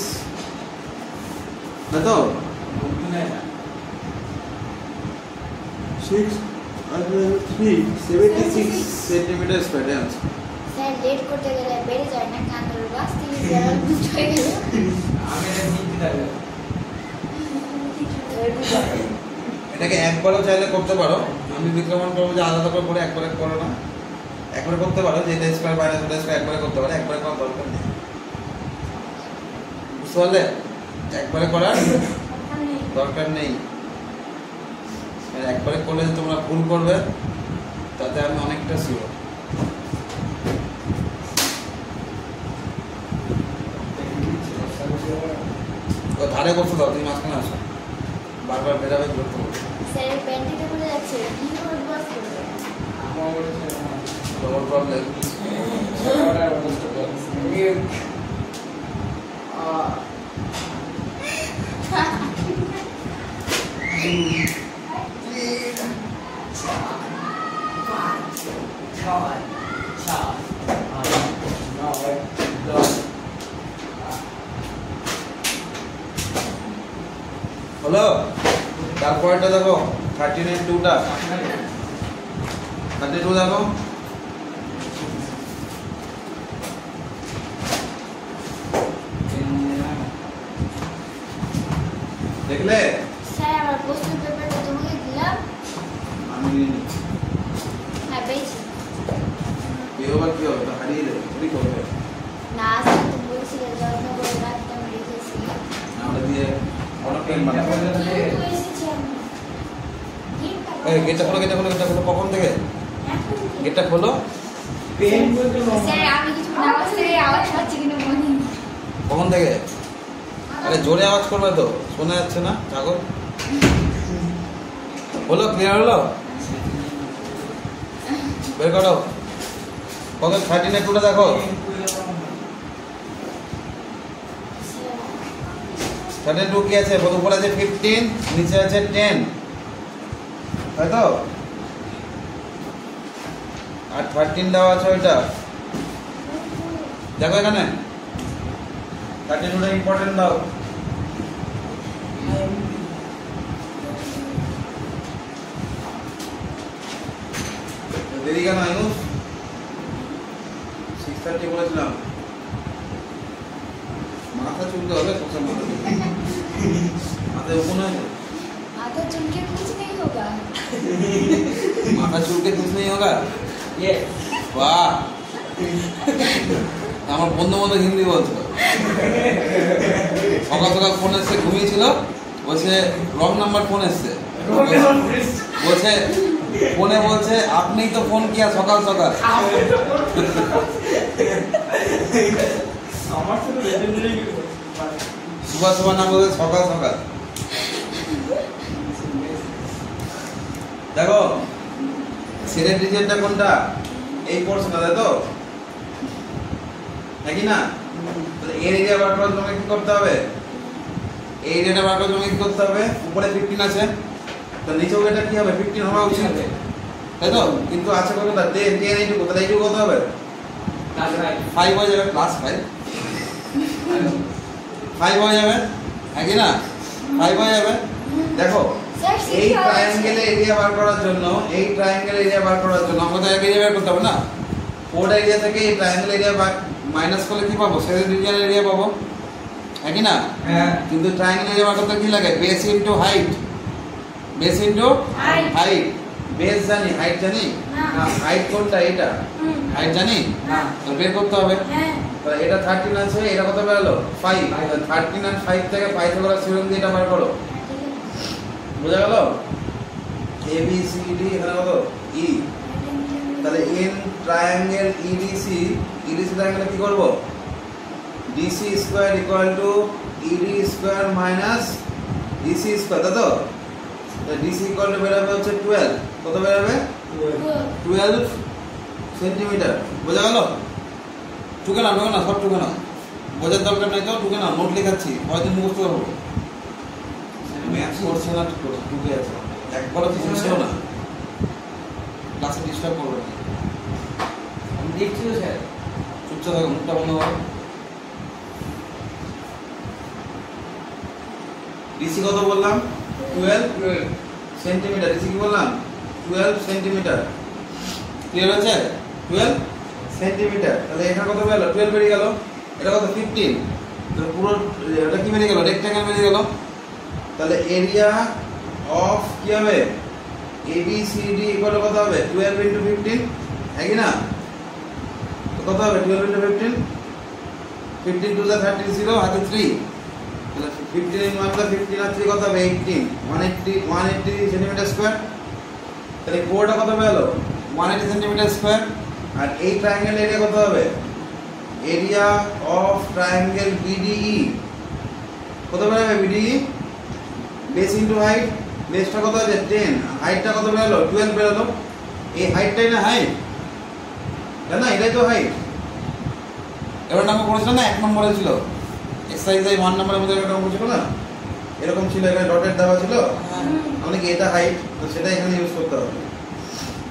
তাই তো? 6 আর 3 76 সেন্টিমিটার স্কয়ার আছে। স্যার লেট করতে গেলে বেড়ে যায় না, কান্দর বাস 30 জায়গা বুঝ হয়ে গেল। আমি এটা নিতে পারবো। এটাকে একবারও চাইলে করতে পারো। আমি বিক্রমণ করবো যে আলাদা করে পড়ে একবারে করো না, একবারে করতে পারো। যে এটা স্কয়ার বাইরে ওটা স্কয়ার একবারে করতে পারো, একবারে করার দরকার নেই, বুঝতে পারলে? একবারে করার দরকার নেই। একবারে করলে যে তোমরা ভুল করবে তাতে আমি অনেকটা শিওর। ধারে বসতে দাও, তুমি মাঝখানে আসো, বারবার বেরাবে করতে হবে। স্যার প্যান্টিতে পড়ে যাচ্ছে, কি করে বাস করবে? তোমার প্রবলেম। হলো? তারপরটা দেখো 13 এর 2টা, 32 দেখো। দেখলে স্যার আমার প্রশ্ন পেপারটা তোমাকে দিলাম। আমি নিয়ে হ্যাঁ পেয়েছি। এবার কি হবে? হারিয়ে দেবে, কি করবে? না স্যার তুমি বলছিলে যত্ন করে রাখতে আমি রেখেছি। আমরা দিয়ে অনেক পেন বানাবো। কিন্তু এসেছি আমি। এই গেটটা খোলো, কখন থেকে? গেটটা খোলো। পেন বলতে স্যার আমি কিছু আওয়াজ থেকে আওয়াজ পাচ্ছি কিনা মনে নেই। কখন থেকে? আরে জোরে আওয়াজ করবে তো, শোনা যাচ্ছে না। জাগো, হলো, ক্লিয়ার হলো? বের করো। কত 13 টুটা দেখো। 32 কি আছে? বল, উপরে আছে 15, নিচে আছে 10, তাই তো? আর 13 দেওয়া আছে ওইটা দেখো এখানে। 32টা ইম্পর্টেন্ট দাও। দেরি কেন আয়ুষ? 6:30 বলেছিলাম। মাথা চুলতে হবে সবসময়, মাথায় ওপন হয়েছে। माथा चुनके कुछ नहीं होगा। माथा चूल के कुछ नहीं होगा। ये वाह, আমার বন্ধু মতো হিন্দি বলছো। সকাল সকাল ফোন এসছে, ঘুমিয়েছিল, বলছে রং নাম্বার ফোন এসছে, বলছে ফোনে বলছে আপনিই তো ফোন কিয়া সকাল সকাল। আমার তো লেজেন্ডারি সুবহ সুবহ নাম বলছে সকাল সকাল। দেখো সিলেট রিজিয়নটা কোনটা? এই পোরশনটা, তাই তো? নাকি না? তাহলে এর এরিয়া বার করার জন্য কি করতে হবে? এই এরিয়াটা বার করার জন্য কি করতে হবে? উপরে 15 আছে, তো নিচেও এটা কি হবে? 15 হওয়া উচিত, তাই তো? কিন্তু আছে কতটা? 10 এইটুকু, তাহলে এইটুকু কত হবে? প্লাস 5 হয়ে যাবে, প্লাস 5 হয়ে যাবে, হ্যাঁ কি না? 5 হয়ে যাবে। দেখো স্যার এই ট্রায়াঙ্গেলের এরিয়া বার করার জন্য, এই ট্রায়াঙ্গেলের এরিয়া বার করার জন্য আমাদের এক এরিয়া বার করতে হবে না? কোড এরিয়া থেকে এই ট্রায়াঙ্গেল এরিয়া মাইনাস করলে কি পাবো? সেকেন্ড রিজিয়ন এরিয়া পাবো, হ্যাঁ কি না? হ্যাঁ। কিন্তু ট্রায়াঙ্গেল এরিয়া বার করতে কি লাগে? Base into height, base into Height। Height. Base জানি, হাইট জানি না। না? হাইট কোনটা? এটা হাইট জানি না। তো বের করতে হবে। হ্যাঁ তাহলে এটা 13 আছে, এটা কত বেরোলো? 5। 13 আর 5 থেকে পাইথাগোরাস থিওরেম দিয়ে এটা বার করো। বুঝা গেল? এ বি সি ডি এখানে কত? ই। তাহলে ইন ট্রায়াঙ্গেল ইডিসি, ইডিসি ট্রায়াঙ্গেলে কি করব? DC square equal to ED square minus DC square, তাই তো? ডিসি ইকুয়াল টু বেরোবে হচ্ছে 12। কত বেরোবে? 12 সেন্টিমিটার। বোঝা গেল? টুকে না, সব টুকে না, বোঝার দরকার নেই তো। টুকে না, নোট লেখাচ্ছি, হয়তো মুখস্থ করবো। ম্যাথস করছে না, টুকে আছে, একবারও কিছু ছিল না। ক্লাসে ডিস্টার্ব করবে না, আমি দেখছি তো স্যার। চুপচাপ থাকো, মুখটা বন্ধ করো। ডিসি কত বললাম? 12 সেন্টিমিটার। ডিসি কি বললাম? 12 সেন্টিমিটার। ক্লিয়ার হচ্ছে? 12 সেন্টিমিটার। তাহলে এখানে কত বেরোলো? 12 বেরিয়ে গেল। এটা কত? 15। তো পুরো এটা কি বেরিয়ে গেল? রেক্ট্যাঙ্গেল বেরিয়ে গেল। তাহলে এরিয়া অফ কি হবে? ABCD ইকুয়াল কত হবে? 12 ইনটু 15, হ্যাঁ কি না? তো কত হবে? 12 ইনটু 15, 15 টু দা 30, হাতে 3। তাহলে 15 ইন 1 দা 15 আর 3 কত হবে? 18, 180 সেন্টিমিটার স্কয়ার। তাহলে কোডটা কত বেরোলো? 180 সেন্টিমিটার স্কয়ার। আর এই ট্রায়াঙ্গেল এরিয়া কত হবে? এরিয়া অফ ট্রায়াঙ্গেল BDE কত বেরোবে? BDE base into height. বেসটা কত আছে? 10, হাইটটা কত বেরোলো? 12 বেরোলো। এই হাইটটাই না হাইট, তাই না? এটাই তো হাইট। এবার নাম্বার করেছিল না, 1 নম্বরে ছিল এক্সারসাইজ 1 নম্বরের মধ্যে এরকম ছিল না, এরকম ছিল, এখানে ডটেড দেওয়া ছিল। মানে কি এটা হাইট, তো সেটা এখানে ইউজ করতে হবে।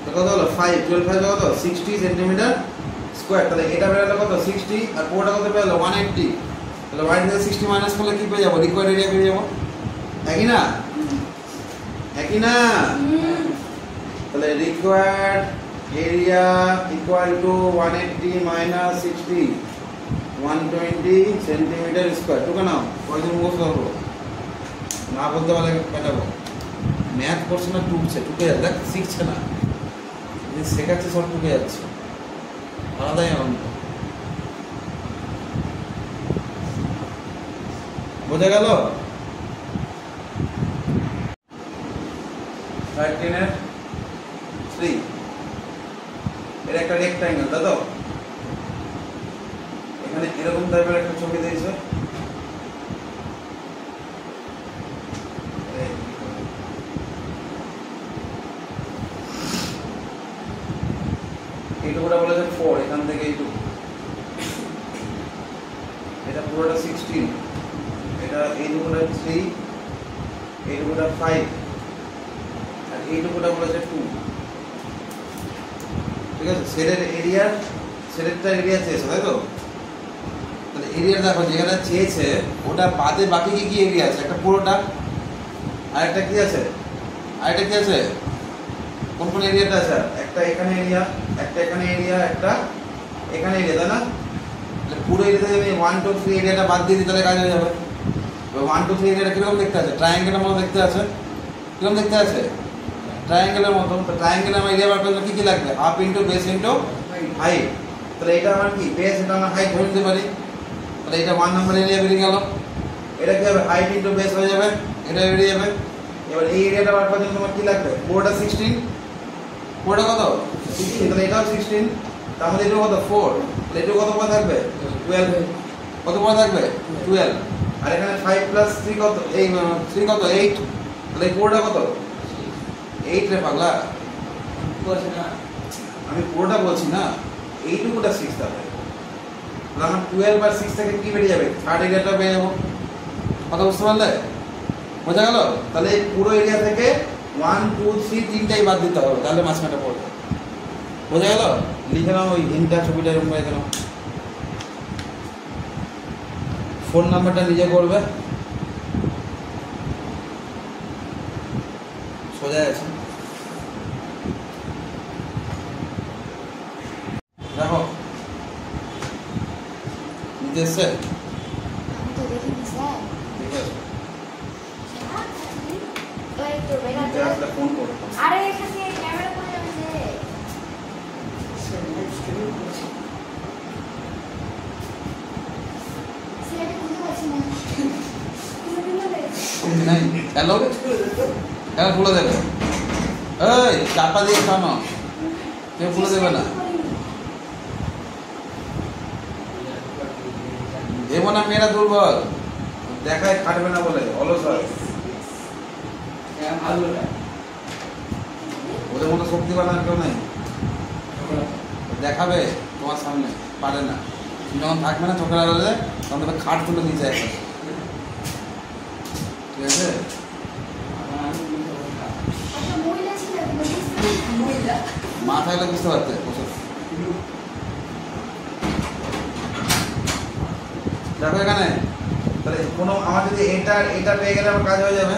তো কত হলো? 5, 12 5 কত? 60 সেন্টিমিটার স্কয়ার। তাহলে এটা বেরোলো কত? 60, আর পুরোটা কত বেরোলো? 180। তাহলে y থেকে 60 মাইনাস করলে কি পেয়ে যাবো? রিকোয়ার্ড এরিয়া পেয়ে যাবো, একই না? একই না? তাহলে required area equal two 180 minus 60, 120 centimetre square. টুকে নাও, কয়দিন মুখস্থ করবো? না বলতে পারলে পেটাবো। ম্যাথ করছে না, টুকছে, টুকে যাচ্ছে, দেখ শিখছে না, শেখাচ্ছে সব টুকে যাচ্ছে, আলাদাই আনন্দ। বোঝা গেল? 13/3 এটা একটা রেক্টাঙ্গেল, তাই তো? এখানে এরকম টাইপের একটা ছবি দিয়েছে, এইটুকুটা বলেছে 4, এখান থেকে এইটুকু, এটা পুরোটা 16, এটা এইটুকুটা 3, এইটুকুটা 5, আর এইটুকুটা বলেছে 2। ঠিক আছে, শেডেরটা এরিয়া চেয়েছে, তাই তো? তাহলে এরিয়া দেখো যেখানে চেয়েছে ওটা বাদে বাকি কি কি এরিয়া আছে? একটা পুরোটা, আরেকটা কি আছে, আরেকটা কি আছে, কোন কোন এরিয়াটা আছে? একটা এখানে এরিয়া, একটা এখানে এরিয়া, একটা এখানে এরিয়া, তাই না? তাহলে পুরো এরিয়া থেকে আমি 1 2 3 এরিয়াটা বাদ দিয়ে দিই, তাহলে কাজ হয়ে যাবে। 1 2 3 এরিয়াটা কিরকম দেখতে আছে? ট্রায়াঙ্গেলের মতো দেখতে আছে। কিরকম দেখতে আছে? ট্রায়াঙ্গেলের মতো। তো ট্রায়াঙ্গেলে আমার এরিয়া বার করতে কি কি লাগবে? Half into base into height. তাহলে এটা আমার কি বেস, এটা আমার হাইট ধরে নিতে পারি। তাহলে এটা 1 নম্বর এরিয়া বেরিয়ে গেল। এটা কি হবে? হাইট ইন্টু বেস হয়ে যাবে, এটা বেরিয়ে যাবে। এবার এই এরিয়াটা বার করার জন্য তোমার কি লাগবে? পুরোটা 16, পুরোটা কত? 16, তাহলে এটাও 16, তাহলে এটা কত? 4, তাহলে এটা কত পড়ে থাকবে? 12, কত পড়ে থাকবে? 12, আর এখানে 5 প্লাস 3 কত? এই 3 কত? 8, তাহলে এই পুরোটা কত? 8 রে পাগলা, আমি পুরোটা বলছি না, এইটুকুটা 6 থাকবে। তাহলে আমার 12 আর 6 থেকে কি বেরিয়ে যাবে? থার্ড এরিয়াটা পেয়ে যাবো। কথা বুঝতে পারলে? বোঝা গেল? তাহলে পুরো এরিয়া থেকে 1 2 3 তিনটাই বাদ দিতে হবে, তাহলে মাঝখানটা পড়বে। বোঝা গেল? লিখে নাও ওই হিন্টা ছবিটা এরকম করে দিলাম। ফোন নাম্বারটা নিজে করবে, সোজা আছে। দেখো নিতে এসছে, আমি তো দেখিনি স্যার। ঠিক আছে, ওই তো নিতে বেরাতে আসলে ফোন করো। আরে এখানে ক্যামেরা করে যাবে যে সেটা খুঁজে পাচ্ছি না। নাই হ্যালো, কেন খুলে দেবে? এই চাপা দিয়ে খানো, কেউ খুলে দেবে না। দেবো না, মেয়েরা দুর্বল, দেখায় খাটবে না বলে অলস হয়। ওদের মতো শক্তিবান আর কেউ নাই, দেখাবে তোমার সামনে, পারে না। তুমি যখন থাকবে না চোখের আড়ালে, তখন তবে খাট তুলে নিচে একটা, ঠিক আছে? একটা মহিলা ছিল, মহিলা মা থাকলে বুঝতে পারতে। দেখো এখানে, তাহলে কোনো আমার যদি এটা পেয়ে গেলে আমার কাজ হয়ে যাবে,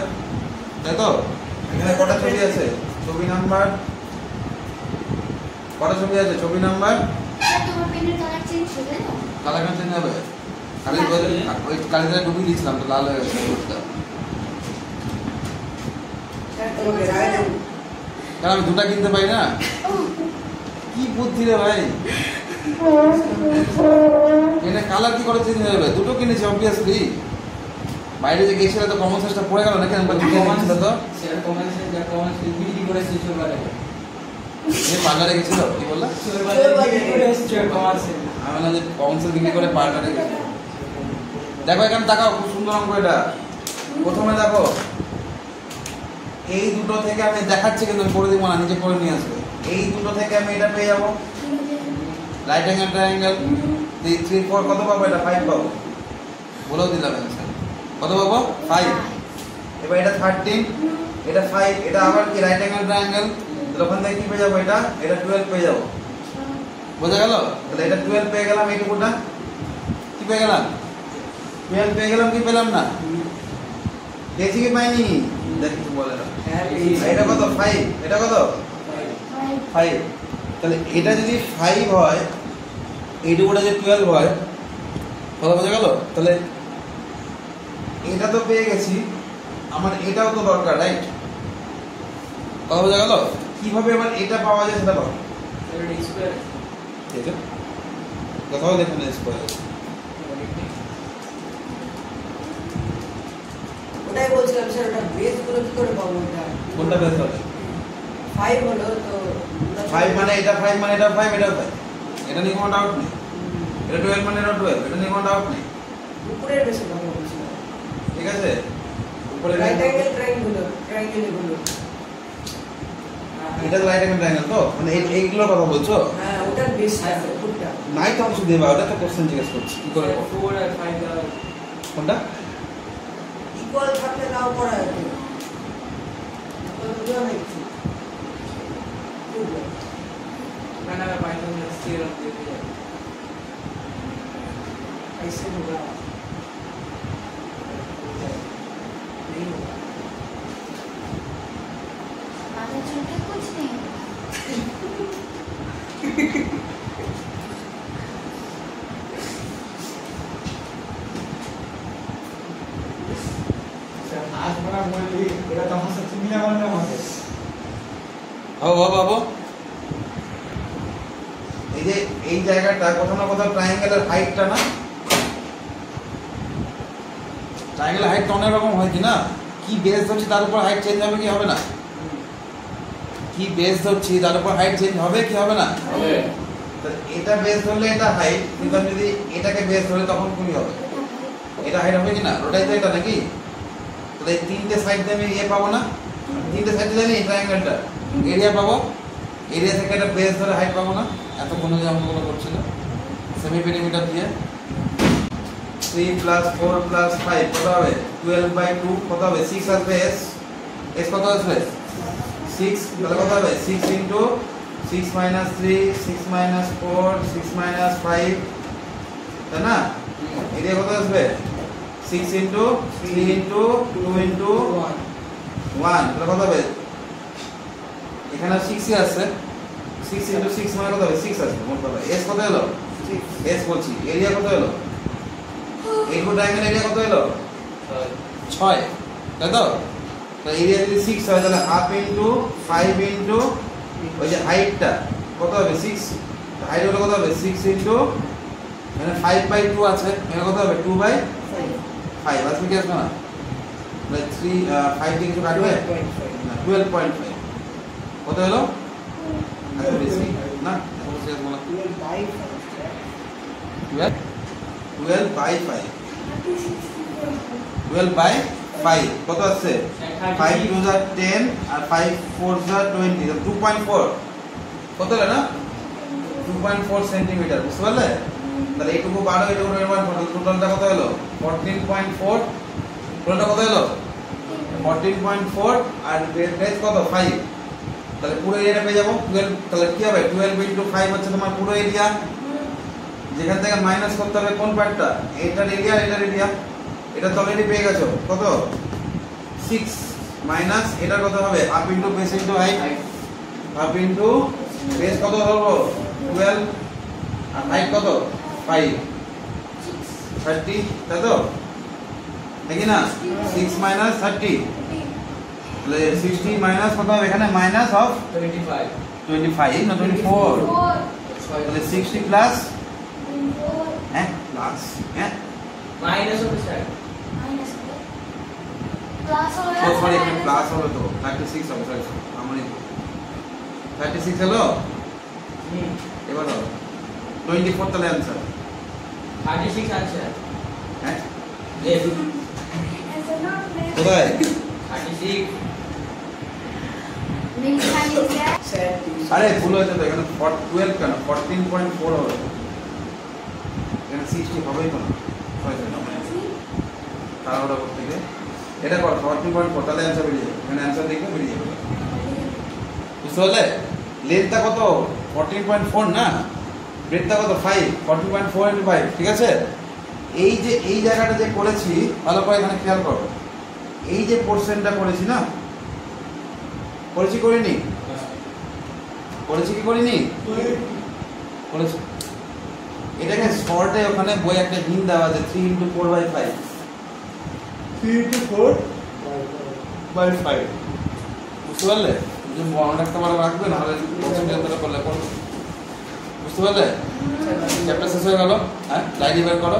তাই তো? এখানে কটা ছবি আছে? ছবি নাম্বার কটা ছবি আছে? ছবি নাম্বার। তোমার পেনের কালার চেঞ্জ হয়ে যায় না? কালার কেন চেঞ্জ হবে? কালি ওই কালিটা ডুবিয়ে দিয়েছিলাম তো লাল হয়ে গেছে বোর্ডটা। কারণ আমি দুটা কিনতে পারি না। কি বুদ্ধি রে ভাই, এটা কালার কি করে চেঞ্জ হয়ে যাবে? দুটো কিনেছি অবভিয়াসলি। বাইরে যে গেছিল তো কমন সেন্সটা পড়ে গেল নাকি? আমরা দুটো কিনেছিল তো, সেটা কমন সেন্স যা কমন সেন্স বিক্রি করে শিশু বাড়ে যে পার্লারে গেছিল, কি বললা? শিশু বাড়ে বিক্রি করে শিশু কমন সেন্স। আমি বললাম যে কমন সেন্স বিক্রি করে পার্লারে গেছিল। দেখো এখানে তাকাও, খুব সুন্দর অঙ্ক এটা। প্রথমে দেখো এই দুটো থেকে আমি দেখাচ্ছি, কিন্তু আমি করে দিব না, নিজে করে নিয়ে আসবে। এই দুটো থেকে আমি এটা পেয়ে যাবো, রাইট অ্যাঙ্গেল ট্রায়াঙ্গেল। 3 3 4 কত পাবো? এটা 5 পাবো, বলেও দিলাম অ্যান্সার। কত পাবো? 5। এবার এটা 13, এটা 5, এটা আবার কি রাইট অ্যাঙ্গেল ট্রায়াঙ্গেল, তাহলে ওখান থেকে কি পেয়ে যাবো? এটা 12 পেয়ে যাবো। বোঝা গেল? তাহলে এটা 12 পেয়ে গেলাম, এইটুকুটা কি পেয়ে গেলাম? 12 পেয়ে গেলাম, কি পেলাম না? পেয়েছি কি পাইনি? দেখি তো বলে না। এটা কত? 5, এটা কত? 5। তাহলে এটা যদি 5 হয়, এইটুকুটা যদি 12 হয়, কথা বোঝা গেল? তাহলে এটা তো পেয়ে গেছি, আমার এটাও তো দরকার, রাইট? কথা বোঝা গেল? কিভাবে এবার এটা পাওয়া যায় সেটা পাবো। ডি স্কয়ার ঠিক আছে, কোথাও দেখুন স্কয়ার। ওটাই বলছিলাম স্যার, ওটা বেস গুলো কি করে পাবো? এটা কোনটা বেস হবে? 5 হলো তো 5 মানে এটা 5 মানে এটা 5 এটা 5, এটা নিয়ে কোনো ডাউট নেই। এটা 12 মানে এটা 12, এটা নিয়ে কোনো ডাউট নেই। উপরের বেসে কথা বলছিলাম। ঠিক আছে, উপরে রাইট অ্যাঙ্গেল ট্রায়াঙ্গেল গুলো। এটা তো রাইট অ্যাঙ্গেল ট্রায়াঙ্গেল তো, মানে এইগুলোর কথা বলছো? হ্যাঁ, ওটার বেস আছে উপরটা। নাই তো অংশ দেবা, ওটা তো কোশ্চেন জিজ্ঞেস করছি কি করে 4 আর 5 দাও। কোনটা ইকুয়াল থাকলে তাও করা যেত। তো বুঝা নাই কিছু। না না পাইথন থিওরাম দিয়ে দিই। ऐसे होगा नहीं होगा। माथा छूटे कुछ नहीं होगा। आज बड़ा बोली एटा तो हमसे चिन्ह करना है। বাবু এই যে এই জায়গাটা কোথাও না কোথাও ট্রায়াঙ্গেলের হাইটটা না, ট্রায়াঙ্গেলের হাইট অনেক রকম হয় কি না? কি বেস ধরছি তার উপর হাইট চেঞ্জ হবে কি হবে না? কি বেস ধরছি তার উপর হাইট চেঞ্জ হবে কি হবে না? হবে। তো এটা বেস ধরলে এটা হাইট, কিন্তু আমি যদি এটাকে বেস ধরে তখন কি হবে? এটা হাইট হবে কি না? ওটাই তো এটা নাকি? তাহলে এই তিনটে সাইড দিয়ে আমি ইয়ে পাবো না? তিনটে সাইড দিয়ে আমি ট্রায়াঙ্গেলটা এরিয়া পাবো, এরিয়া থেকে একটা বেস ধরে হাইট পাবো না? এত কোনো যে অঙ্কগুলো করছিল সেমি পেরিমিটার দিয়ে 3 + 4 + 5 কত হবে? 12/2 কত হবে? 6 আসবে। এস কত আসবে? 6। তাহলে কত হবে? 6 * 6 - 3 6 - 4 6 - 5, তাই না? এরিয়া কত আসবে? 6 * 3 * 2 * 1, তাহলে কত হবে? এখানে 6 আছে, 6 * 6 মানে কত হবে? 6 আসবে মোট কথা। এস কত হলো? এস বলছি। এরিয়া কত হলো? এই ট্রায়াঙ্গেল এরিয়া কত হলো? 6, তাই তো? তো এরিয়া যদি 6 হয় তাহলে হাফ ইনটু 5 ইনটু ওই যে হাইটটা কত হবে? 6। হাইট হলো কত হবে? 6 ইনটু মানে 5/2 আছে, মানে কত হবে? 2/5 আসবে কি আসবে না? মানে 3 5 দিয়ে কিছু কাটবে না, 12.5 কত হলো? এত বেশি না, এত বেশি আসবে না। 12/5 12/5 কত আছে? 5 2 are 10 আর 5 4 are 20, 2.4 কত হলো না? 2.4 সেন্টিমিটার, বুঝতে পারলে? তাহলে এইটুকু 12 এইটুকু 1.4, টোটালটা কত হলো? 14.4। টোটালটা কত হলো? 14.4 আর বেস কত? 5। তাহলে পুরো এরিয়াটা পেয়ে যাবো 12। তাহলে কি হবে? 12 * 5 হচ্ছে তোমার পুরো এরিয়া। যেখান থেকে মাইনাস করতে হবে কোন পার্টটা? এটার এরিয়া, এটার এরিয়া। এটা তো অলরেডি পেয়ে গেছো। কত? 6 মাইনাস এটা কত হবে? Half into base into height. Half into base কত ধরবো? 12 আর হাইট কত? 5 30, তাই তো নাকি না? 6 - 30 তাহলে 60 মাইনাস কত হবে? এখানে মাইনাস অফ 25 না 24, তাহলে 60 প্লাস হ্যাঁ প্লাস হ্যাঁ মাইনাস হবে স্যার। সরি এখানে প্লাস হবে তো 36 হবে। সরি আমার 36 হলো। এবার হবে 24 তাহলে आंसर 36 आंसर হ্যাঁ ए কোথায়? 36 আরে ভুল হয়েছে তো, এখানে 12 কেন? 14.4 হবে। এখানে 60 হবেই তো না। তাহলে করতে গেলে এটা কর 14.4, তাহলে आंसर বেরিয়ে যাবে। এখানে आंसर দেখবে বেরিয়ে যাবে। বুঝতে পারলে? লেন্থটা কত? 14.4 না, ব্রেডটা কত? 5। 14.4 * 5, ঠিক আছে? এই যে এই জায়গাটা যে করেছি ভালো করে এখানে খেয়াল করো। এই যে পোরশনটা করেছি না, করেছি করিনি? করেছি কি করিনি? করেছি। এটাকে শর্টে ওখানে বই একটা হিন্ট দেওয়া আছে 3 * 4/5। 3 * 4 বাই 5 বুঝতে পারলে? যে মনে রাখতে পারলে রাখবে, নাহলে বক্সটা করলে করো। বুঝতে পারলে? চ্যাপ্টার শেষ হয়ে গেল। হ্যাঁ, লাইন বের করো।